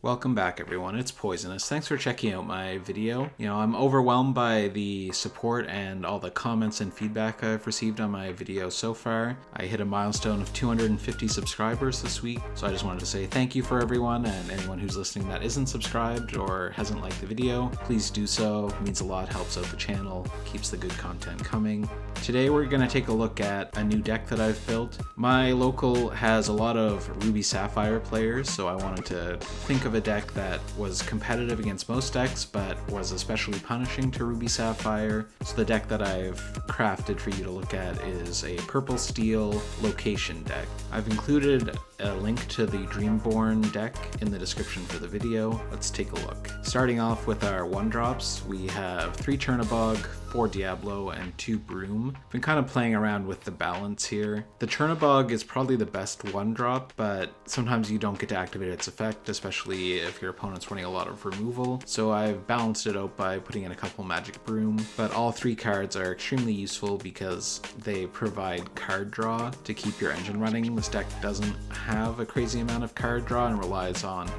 Welcome back everyone, it's Poisonous. Thanks for checking out my video. I'm overwhelmed by the support and all the comments and feedback I've received on my video so far. I hit a milestone of 250 subscribers this week, so I just wanted to say thank you for everyone, and anyone who's listening that isn't subscribed or hasn't liked the video, please do so. It means a lot, helps out the channel, keeps the good content coming. Today we're going to take a look at a new deck that I've built. My local has a lot of Ruby Sapphire players, so I wanted to think of a deck that was competitive against most decks but was especially punishing to Ruby Sapphire. So the deck that I've crafted for you to look at is a Purple Steel Location deck. I've included a link to the Dreamborn deck in the description for the video. Let's take a look. Starting off with our 1-drops, we have 3 Chernabog, 4 Diablo, and 2 Broom. I've been kind of playing around with the balance here. The Chernabog is probably the best 1-drop, but sometimes you don't get to activate its effect, especially if your opponent's running a lot of removal. So I've balanced it out by putting in a couple Magic Broom, but all 3 cards are extremely useful because they provide card draw to keep your engine running. This deck doesn't have a crazy amount of card draw and relies on,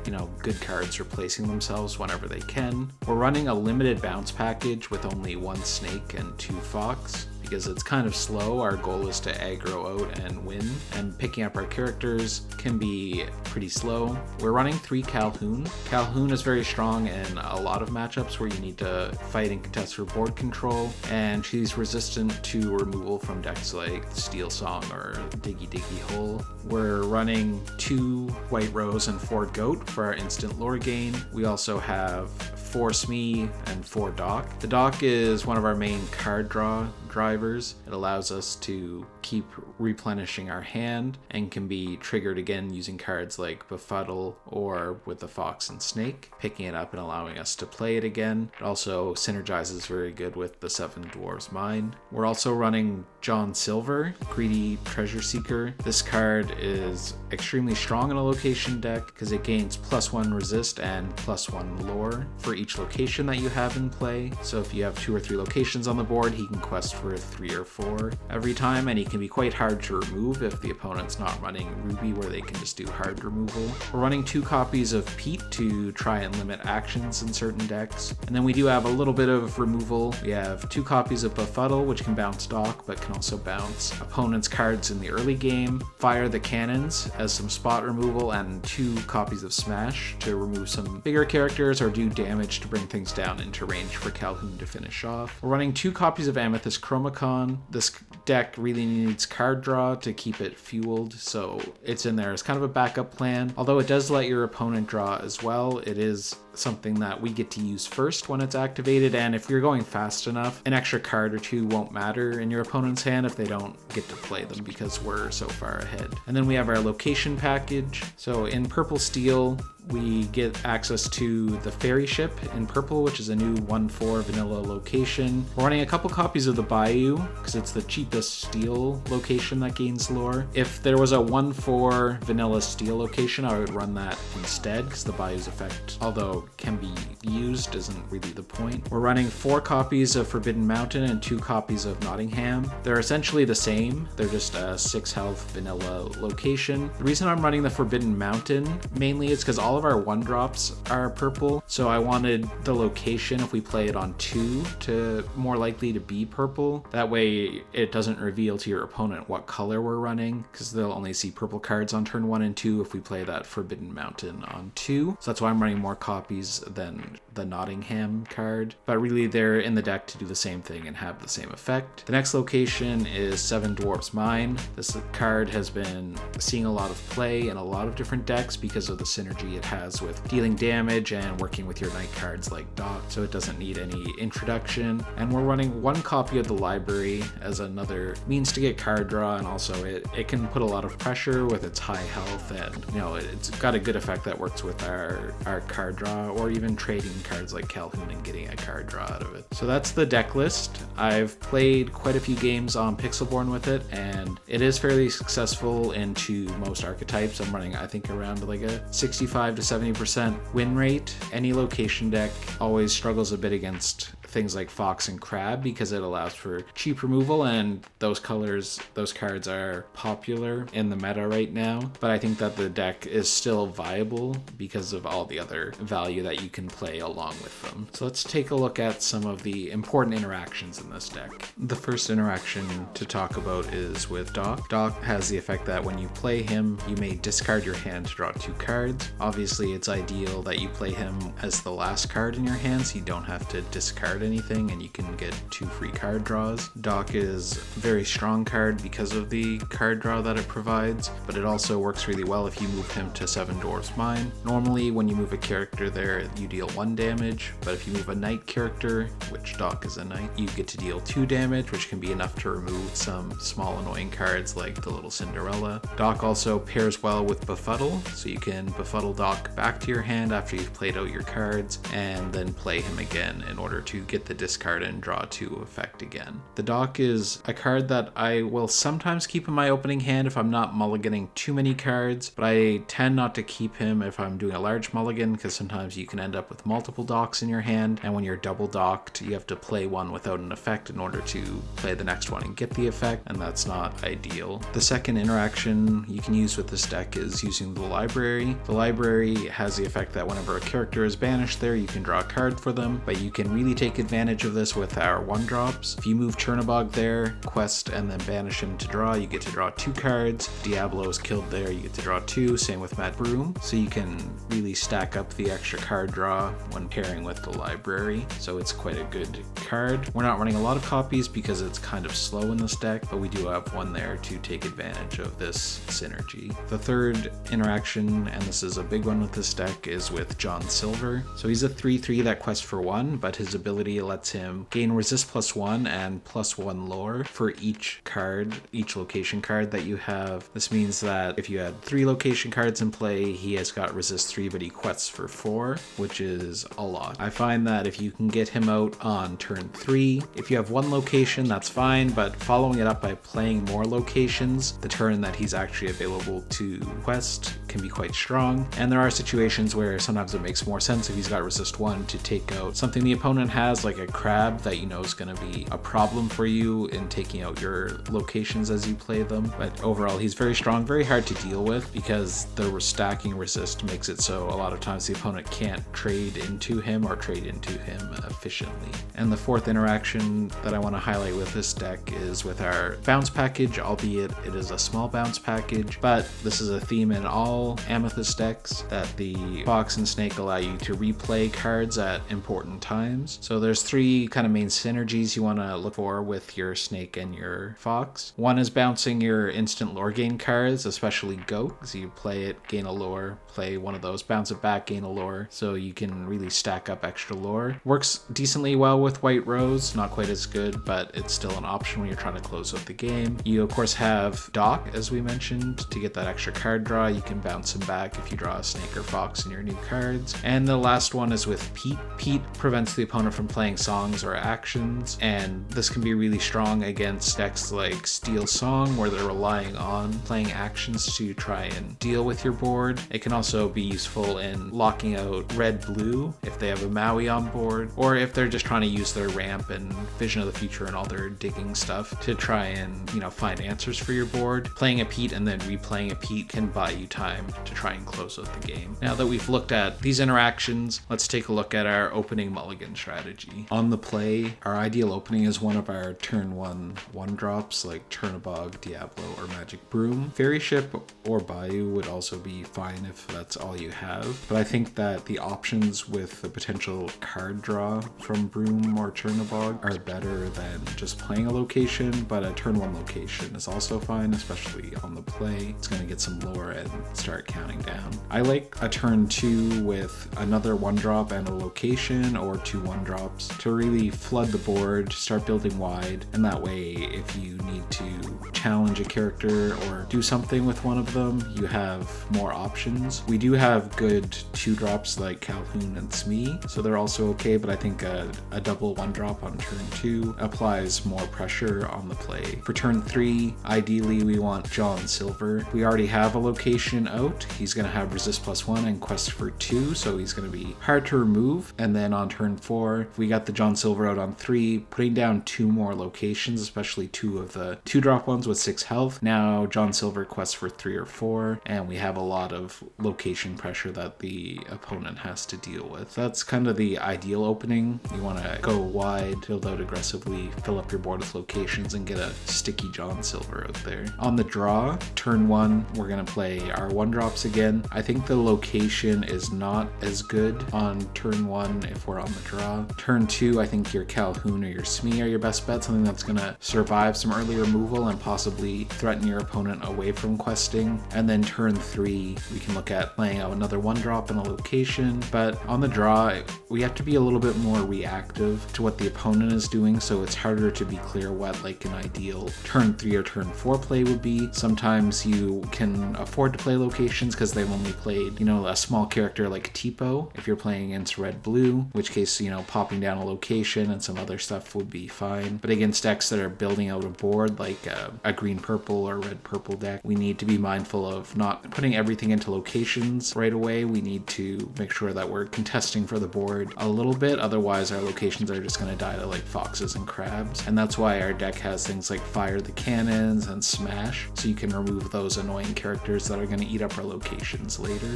good cards replacing themselves whenever they can. We're running a limited bounce package with only 1 Snake and 2 Fox. Because it's kind of slow, our goal is to aggro out and win, and picking up our characters can be pretty slow. We're running 3 Calhoun. Calhoun is very strong in a lot of matchups where you need to fight and contest for board control, and she's resistant to removal from decks like Steel Song or Diggy Diggy Hole. We're running 2 White Rose and 4 Goat for our instant lore gain. We also have 4 Smee and 4 Dock. The Dock is one of our main card draw drivers. It allows us to keep replenishing our hand and can be triggered again using cards like Befuddle or with the Fox and Snake, picking it up and allowing us to play it again. It also synergizes very good with the 7 Dwarves Mine. We're also running John Silver, Greedy Treasure Seeker. This card is extremely strong in a location deck because it gains +1 resist and +1 lore for each location that you have in play. So if you have 2 or 3 locations on the board, he can quest for 3 or 4 every time, and he can be quite hard to remove if the opponent's not running Ruby, where they can just do hard removal. We're running 2 copies of Pete to try and limit actions in certain decks, and then we do have a little bit of removal. We have 2 copies of Befuddle, which can bounce Dock but can also bounce opponents' cards in the early game, Fire the Cannons as some spot removal, and 2 copies of Smash to remove some bigger characters or do damage to bring things down into range for Calhoun to finish off. We're running 2 copies of Amethyst Chromacon. This deck really needs card draw to keep it fueled, so it's in there as kind of a backup plan. Although it does let your opponent draw as well, it is something that we get to use first when it's activated, and if you're going fast enough, an extra card or 2 won't matter in your opponent's hand if they don't get to play them because we're so far ahead. And then we have our location package. So in Purple Steel, we get access to the ferry ship in purple, which is a new 1/4 vanilla location. We're running a couple copies of the Bayou because it's the cheapest steel location that gains lore. If there was a 1/4 vanilla steel location, I would run that instead because the Bayou's effect, although can be used, isn't really the point. We're running 4 copies of Forbidden Mountain and 2 copies of Nottingham. They're essentially the same. They're just a 6 health vanilla location. The reason I'm running the Forbidden Mountain mainly is because all of our 1-drops are purple, so I wanted the location, if we play it on 2, to more likely to be purple. That way it doesn't reveal to your opponent what color we're running, because they'll only see purple cards on turn 1 and 2 if we play that Forbidden Mountain on 2. So that's why I'm running more copies than the Nottingham card, but really they're in the deck to do the same thing and have the same effect. The next location is 7 Dwarves Mine. This card has been seeing a lot of play in a lot of different decks because of the synergy it has with dealing damage and working with your knight cards like Dock, so it doesn't need any introduction. And we're running 1 copy of the library as another means to get card draw, and also it can put a lot of pressure with its high health, and it's got a good effect that works with our card draw, or even trading cards like Calhoun and getting a card draw out of it. So that's the deck list. I've played quite a few games on Pixelborn with it, and it is fairly successful into most archetypes. I'm running, I think, around like a 65 to 70% win rate. Any location deck always struggles a bit against things like Fox and Crab because it allows for cheap removal, and those cards are popular in the meta right now. But I think that the deck is still viable because of all the other value that you can play along with them. So let's take a look at some of the important interactions in this deck. The first interaction to talk about is with Doc. Doc has the effect that when you play him, you may discard your hand to draw 2 cards. Obviously, it's ideal that you play him as the last card in your hand, so you don't have to discard anything and you can get 2 free card draws. Doc is a very strong card because of the card draw that it provides, but it also works really well if you move him to 7 Dwarfs Mine. Normally, when you move a character there, you deal 1 damage, but if you move a knight character, which Doc is a knight, you get to deal 2 damage, which can be enough to remove some small annoying cards like the little Cinderella. Doc also pairs well with Befuddle, so you can Befuddle Doc back to your hand after you've played out your cards, and then play him again in order to get the discard and draw 2 effect again. The Doc is a card that I will sometimes keep in my opening hand if I'm not mulliganing too many cards, but I tend not to keep him if I'm doing a large mulligan, because sometimes you can end up with multiple Docs in your hand, and when you're double docked, you have to play one without an effect in order to play the next one and get the effect, and that's not ideal. The second interaction you can use with this deck is using the library. The library has the effect that whenever a character is banished there, you can draw a card for them, but you can really take advantage of this with our 1-drops. If you move Chernobog there, quest, and then banish him to draw, you get to draw 2 cards. Diablo is killed there, you get to draw 2, same with Mad Broom, so you can really stack up the extra card draw when pairing with the library, so it's quite a good card. We're not running a lot of copies because it's kind of slow in this deck, but we do have one there to take advantage of this synergy. The third interaction, and this is a big one with this deck, is with John Silver. So he's a 3/3 that quests for 1, but his ability lets him gain resist +1 and +1 lore for each card, each location card that you have. This means that if you had 3 location cards in play, he has got resist 3, but he quests for 4, which is a lot. I find that if you can get him out on turn 3, if you have 1 location, that's fine, but following it up by playing more locations, the turn that he's actually available to quest can be quite strong. And there are situations where sometimes it makes more sense if he's got resist 1 to take out something the opponent has, like a crab that you know is going to be a problem for you in taking out your locations as you play them. But overall, he's very strong, very hard to deal with because the stacking resist makes it so a lot of times the opponent can't trade into him or trade into him efficiently. And the fourth interaction that I want to highlight with this deck is with our bounce package, albeit it is a small bounce package, but this is a theme in all Amethyst decks that the Fox and Snake allow you to replay cards at important times. So there's 3 kind of main synergies you want to look for with your Snake and your Fox. One is bouncing your instant lore gain cards, especially Goat, so you play it, gain a lore, play one of those, bounce it back, gain a lore, so you can really stack up extra lore. Works decently well with White Rose, not quite as good, but it's still an option when you're trying to close out the game. You of course have Doc, as we mentioned, to get that extra card draw. You can bounce him back if you draw a Snake or Fox in your new cards. And the last one is with Pete. Pete prevents the opponent from playing songs or actions, and this can be really strong against decks like Steel Song, where they're relying on playing actions to try and deal with your board. It can also be useful in locking out red-blue if they have a Maui on board, or if they're just trying to use their ramp and Vision of the Future and all their digging stuff to try and, find answers for your board. Playing a Pete and then replaying a Pete can buy you time to try and close out the game. Now that we've looked at these interactions, let's take a look at our opening mulligan strategy. On the play, our ideal opening is one of our turn 1 drops like Chernobog, Diablo, or Magic Broom. Fairy Ship or Bayou would also be fine if that's all you have, but I think that the options with the potential card draw from Broom or Chernobog are better than just playing a location, but a turn 1 location is also fine, especially on the play. It's going to get some lore and start counting down. I like a turn 2 with another 1-drop and a location, or 2 1-drops to really flood the board, start building wide, and that way if you need to challenge a character or do something with one of them, you have more options. We do have good 2-drops like Calhoun and Smee, so they're also okay, but I think a double 1-drop on turn 2 applies more pressure on the play. For turn 3, ideally we want John Silver. We already have a location out. He's going to have resist +1 and quest for 2, so he's going to be hard to remove. And then on turn 4, if we got the John Silver out on 3, putting down 2 more locations, especially 2 of the 2-drop ones with 6 health. Now John Silver quests for 3 or 4, and we have a lot of location pressure that the opponent has to deal with. That's kind of the ideal opening. You want to go wide, build out aggressively, fill up your board with locations, and get a sticky John Silver out there. On the draw, turn 1, we're going to play our 1-drops again. I think the location is not as good on turn 1 if we're on the draw. Turn 2, I think your Calhoun or your Smee are your best bet, something that's going to survive some early removal and possibly threaten your opponent away from questing. And then turn 3, we can look at playing out another 1-drop in a location, but on the draw, we have to be a little bit more reactive to what the opponent is doing, so it's harder to be clear what like an ideal turn 3 or turn 4 play would be. Sometimes you can afford to play locations because they've only played, you know, a small character like Tipo if you're playing against red-blue, in which case, you know, popping down a location and some other stuff would be fine. But against decks that are building out a board like a green-purple or red-purple deck, we need to be mindful of not putting everything into locations right away. We need to make sure that we're contesting for the board a little bit, otherwise our locations are just going to die to like foxes and crabs. And that's why our deck has things like Fire the Cannons and Smash, so you can remove those annoying characters that are going to eat up our locations later.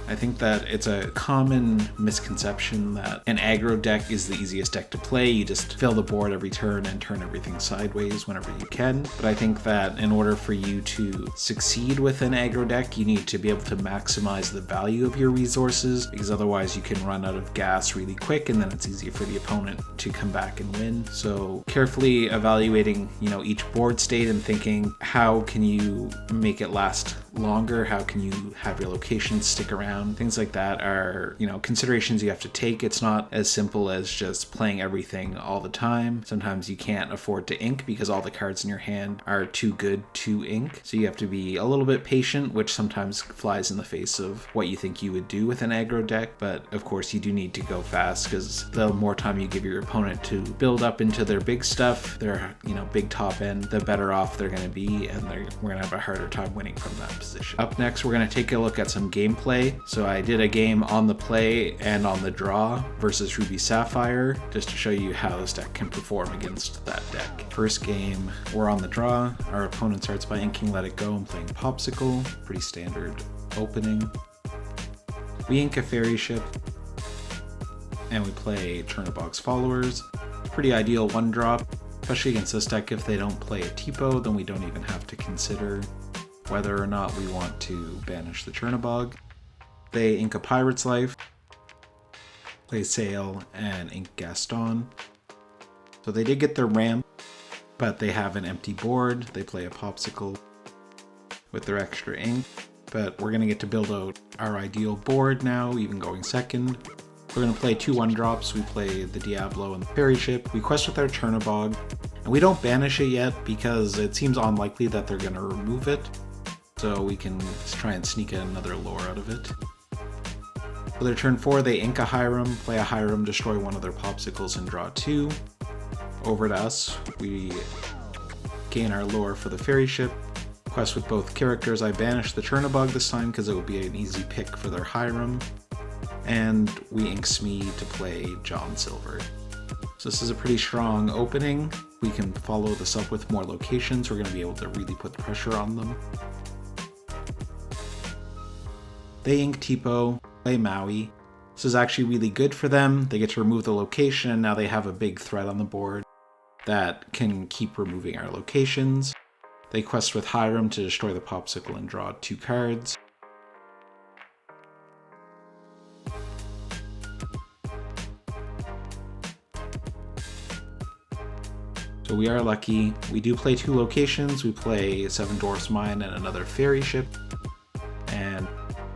I think that it's a common misconception that an aggro deck is the easiest deck to play. You just fill the board every turn and turn everything sideways whenever you can. But I think that in order for you to succeed with an aggro deck, you need to be able to maximize the value of your resources, because otherwise you can run out of gas really quick and then it's easy for the opponent to come back and win. So carefully evaluating, you know, each board state and thinking, how can you make it last longer? How can you have your locations stick around? Things like that are, you know, considerations you have to take. It's not as simple as just playing everything all the time. Sometimes you can't afford to ink because all the cards in your hand are too good to ink. So you have to be a little bit patient, which sometimes flies in the face of what you think you would do with an aggro deck. But of course you do need to go fast, because the more time you give your opponent to build up into their big stuff, their, you know, big top end, the better off they're going to be, and we're going to have a harder time winning from that position. Up next, we're going to take a look at some gameplay. So I did a game on the play and on the draw versus Ruby Sapphire, just to show you how this deck can perform against that deck. First game, we're on the draw. Our opponent starts by inking Let It Go and playing Popsicle. Pretty standard opening. We ink a Fairy Ship, and we play Chernobog's Followers. Pretty ideal 1-drop, especially against this deck. If they don't play a Tipo, then we don't even have to consider whether or not we want to banish the Chernobog. They ink a Pirate's Life, play Sail, and ink Gaston. So they did get their ramp, but they have an empty board. They play a Popsicle with their extra ink, but we're going to get to build out our ideal board now, even going second. We're going to play 2 1-drops. We play the Diablo and the Fairy Ship. We quest with our Chernobog, and we don't banish it yet because it seems unlikely that they're going to remove it. So we can try and sneak another lore out of it. For their turn 4, they ink a Hiram, play a Hiram, destroy one of their Popsicles, and draw 2. Over to us, we gain our lore for the Fairy Ship. Quest with both characters. I banish the Chernobog this time because it would be an easy pick for their Hiram. And we ink Smee to play John Silver. So this is a pretty strong opening. We can follow this up with more locations. We're going to be able to really put pressure on them. They ink Tipo, play Maui. This is actually really good for them. They get to remove the location, and now they have a big threat on the board that can keep removing our locations. They quest with Hiram to destroy the Popsicle and draw 2 cards. So we are lucky. We do play 2 locations. We play 7 Dwarfs Mine and another Fairy Ship. And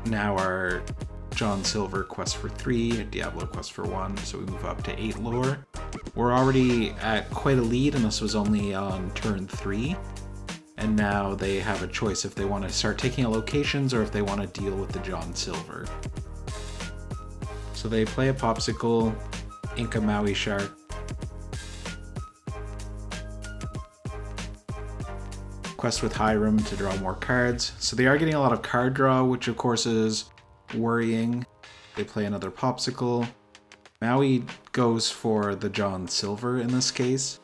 now our John Silver quest for 3, Diablo quest for 1, so we move up to 8 lore. We're already at quite a lead, and this was only on turn 3. And now they have a choice if they want to start taking locations or if they want to deal with the John Silver. So they play a Popsicle, ink a Maui Shark, quest with Hiram to draw more cards. So they are getting a lot of card draw, which of course is worrying. They play another Popsicle, Maui goes for the John Silver in this case.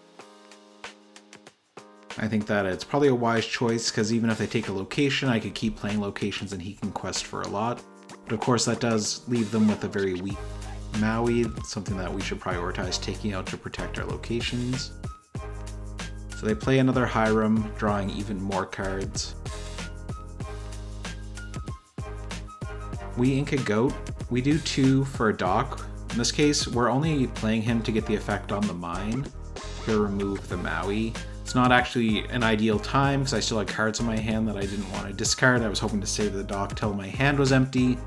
I think that it's probably a wise choice, because even if they take a location, I could keep playing locations and he can quest for a lot. But of course that does leave them with a very weak Maui, something that we should prioritize taking out to protect our locations. So they play another Hiram, drawing even more cards. We ink a goat. We do 2 for a dock. In this case, we're only playing him to get the effect on the mine to remove the Maui. It's not actually an ideal time because I still had cards in my hand that I didn't want to discard. I was hoping to save the dock till my hand was empty,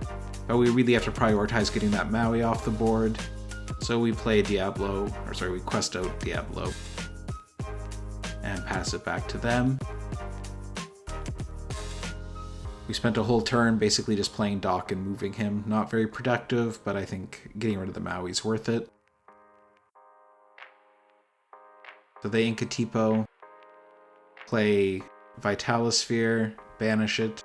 but we really have to prioritize getting that Maui off the board. So we play we quest out Diablo and pass it back to them. We spent a whole turn basically just playing Doc and moving him. Not very productive, but I think getting rid of the Maui is worth it. So they ink a Tipo, play Vitalosphere, banish it.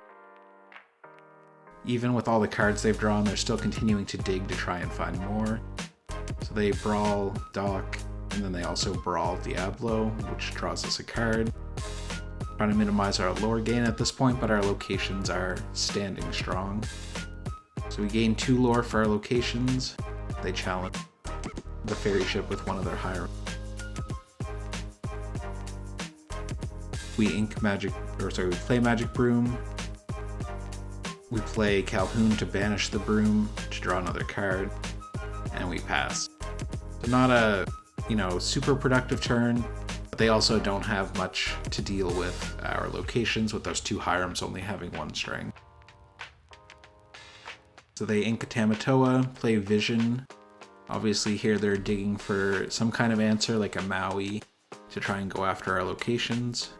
Even with all the cards they've drawn, they're still continuing to dig to try and find more. So they brawl Doc, and then they also brawl Diablo, which draws us a card. Trying to minimize our lore gain at this point, but our locations are standing strong. So we gain 2 lore for our locations. They challenge the ferry ship with one of their higher. We play Magic Broom. We play Calhoun to banish the broom to draw another card, and we pass. So not a, super productive turn, but they also don't have much to deal with our locations, with those 2 Hirams only having 1 string. So they ink a Tamatoa, play Vision. Obviously here they're digging for some kind of answer like a Maui to try and go after our locations.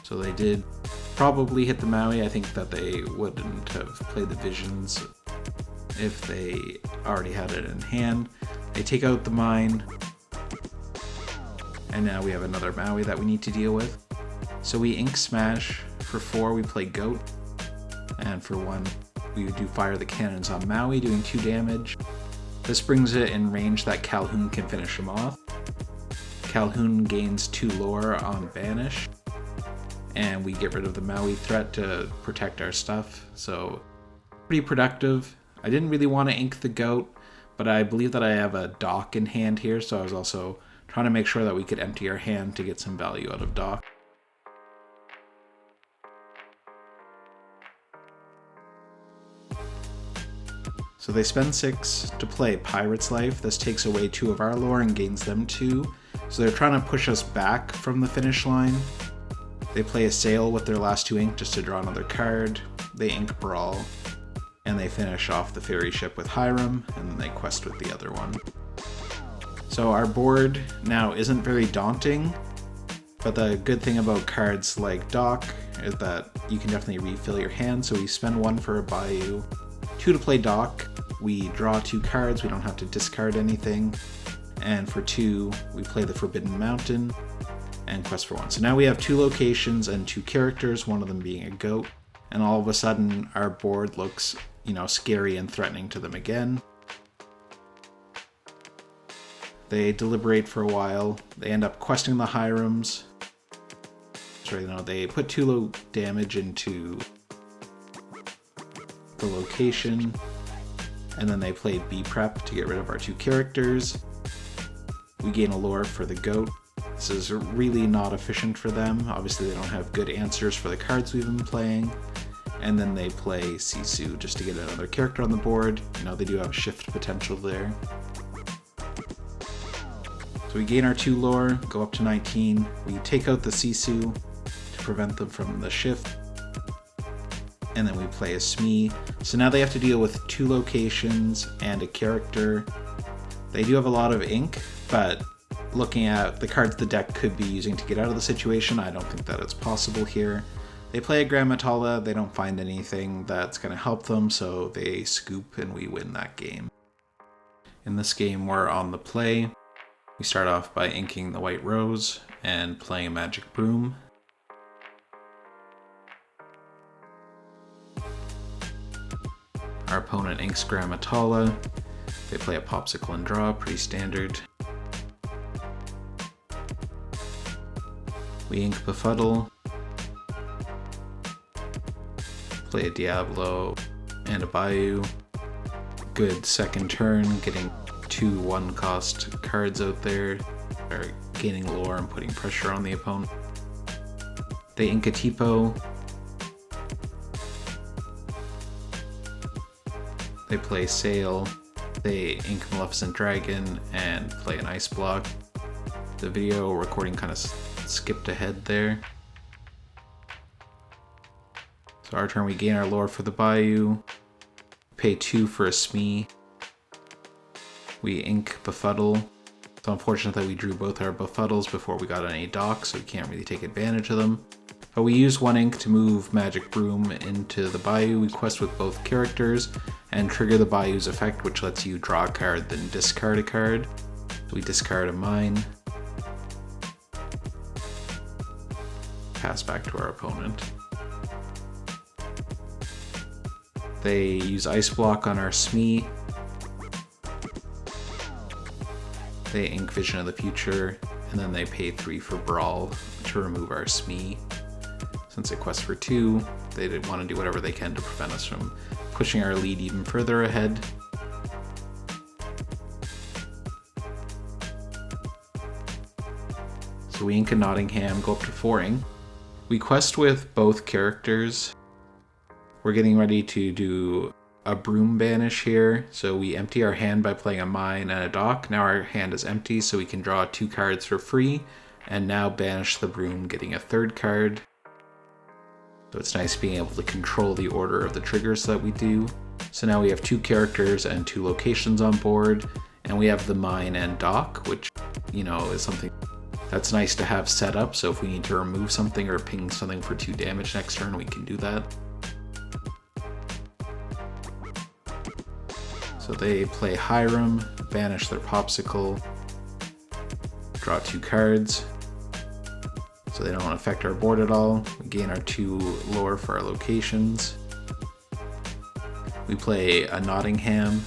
So they did probably hit the Maui. I think that they wouldn't have played the Visions if they already had it in hand. They take out the mine, and now we have another Maui that we need to deal with. So we ink Smash. For 4 we play Goat, and for 1 we do fire the cannons on Maui, doing 2 damage. This brings it in range that Calhoun can finish him off. Calhoun gains 2 lore on Banish, and we get rid of the Maui threat to protect our stuff, so pretty productive. I didn't really want to ink the Goat, but I believe that I have a Dock in hand here, so I was also trying to make sure that we could empty our hand to get some value out of Dock. So they spend 6 to play Pirate's Life. This takes away 2 of our lore and gains them 2, so they're trying to push us back from the finish line. They play a Sail with their last 2 ink just to draw another card. They ink Brawl, and they finish off the ferry ship with Hiram, and then they quest with the other one. So our board now isn't very daunting, but the good thing about cards like Dock is that you can definitely refill your hand. So we spend 1 for a Bayou, 2 to play Dock. We draw 2 cards, we don't have to discard anything. And for 2, we play the Forbidden Mountain and quest for 1. So now we have 2 locations and 2 characters, one of them being a goat, and all of a sudden our board looks, scary and threatening to them again. They deliberate for a while. They end up questing the Hirams. They put 2 low damage into the location, and then they play B-Prep to get rid of our 2 characters. We gain a lore for the goat. This is really not efficient for them. Obviously they don't have good answers for the cards we've been playing. And then they play Sisu just to get another character on the board. They do have a shift potential there. So we gain our 2 lore, go up to 19. We take out the Sisu to prevent them from the shift. And then we play a Smee. So now they have to deal with 2 locations and a character. They do have a lot of ink, but looking at the cards the deck could be using to get out of the situation, I don't think that it's possible here. They play a Grammatala, they don't find anything that's going to help them, so they scoop and we win that game. In this game, we're on the play. We start off by inking the White Rose and playing a Magic Broom. Our opponent inks Grammatala. They play a Popsicle and draw, pretty standard. We ink Befuddle. Play a Diablo and a Bayou. Good second turn, getting 2 1-cost cards out there, or gaining lore and putting pressure on the opponent. They ink a Tipo. They play Sail. They ink Maleficent Dragon and play an Ice Block. The video recording kind of skipped ahead there. So our turn, we gain our lore for the Bayou. Pay 2 for a Smee. We ink Befuddle. It's unfortunate that we drew both our Befuddles before we got any docks, so we can't really take advantage of them. But we use 1 ink to move Magic Broom into the Bayou. We quest with both characters and trigger the Bayou's effect, which lets you draw a card, then discard a card. So we discard a Mine. Pass back to our opponent. They use Ice Block on our Smee. They ink Vision of the Future, and then they pay 3 for Brawl to remove our Smee. Since they quest for 2, they did want to do whatever they can to prevent us from pushing our lead even further ahead. So we ink a Nottingham, go up to 4 ink. We quest with both characters. We're getting ready to do a Broom banish here. So we empty our hand by playing a Mine and a Dock. Now our hand is empty, so we can draw 2 cards for free, and now banish the Broom, getting a 3rd card. So it's nice being able to control the order of the triggers that we do. So now we have 2 characters and 2 locations on board, and we have the Mine and Dock, which, is something that's nice to have set up. So if we need to remove something or ping something for 2 damage next turn, we can do that. So they play Hiram, banish their Popsicle, draw 2 cards. So they don't affect our board at all. We gain our 2 lore for our locations. We play a Nottingham.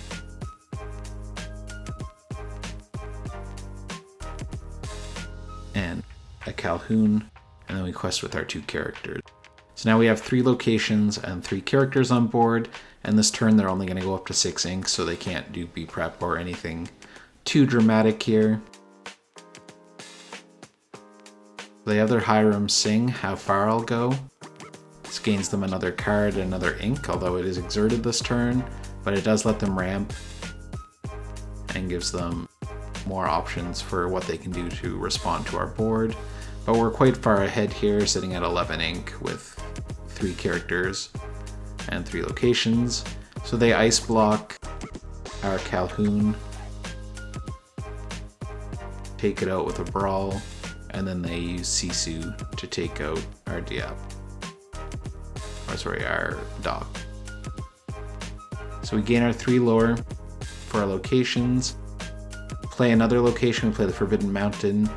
And a Calhoun. And then we quest with our 2 characters. So now we have 3 locations and 3 characters on board. And this turn they're only going to go up to 6 ink, so they can't do B-Prep or anything too dramatic here. They have their Hiram sing How Far I'll Go. This gains them another card and another ink, although it is exerted this turn, but it does let them ramp and gives them more options for what they can do to respond to our board. But we're quite far ahead here, sitting at 11 ink with 3 characters and 3 locations. So they Ice Block our Calhoun, take it out with a Brawl, and then they use Sisu to take out our our Dock. So we gain our 3 lore for our locations. Play another location, we play the Forbidden Mountain.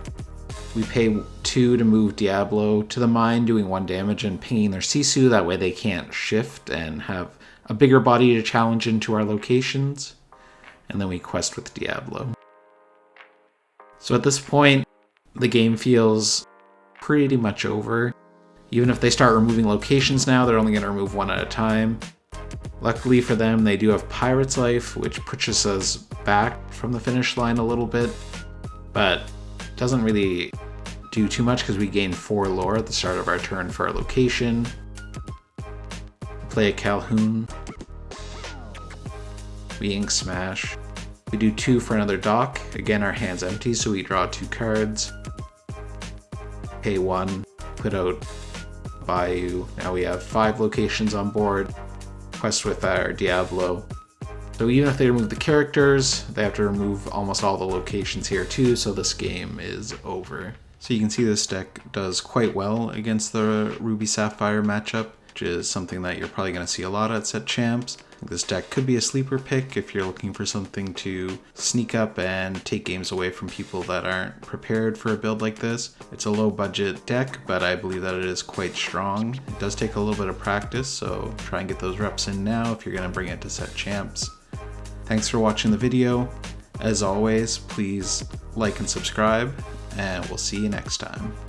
We pay 2 to move Diablo to the Mine, doing 1 damage and pinging their Sisu. That way they can't shift and have a bigger body to challenge into our locations. And then we quest with Diablo. So at this point, the game feels pretty much over. Even if they start removing locations now, they're only going to remove 1 at a time. Luckily for them, they do have Pirate's Life, which pushes us back from the finish line a little bit, but doesn't really do too much because we gain 4 lore at the start of our turn for our location. Play a Calhoun. We ink Smash. We do 2 for another Dock. Again, our hand's empty, so we draw 2 cards. Pay 1, put out Bayou. Now we have 5 locations on board. Quest with our Diablo. So even if they remove the characters, they have to remove almost all the locations here too, so this game is over. So you can see this deck does quite well against the Ruby Sapphire matchup, which is something that you're probably going to see a lot at set champs. This deck could be a sleeper pick if you're looking for something to sneak up and take games away from people that aren't prepared for a build like this. It's a low budget deck, but I believe that it is quite strong. It does take a little bit of practice, so try and get those reps in now if you're going to bring it to set champs. Thanks for watching the video. As always, please like and subscribe, and we'll see you next time.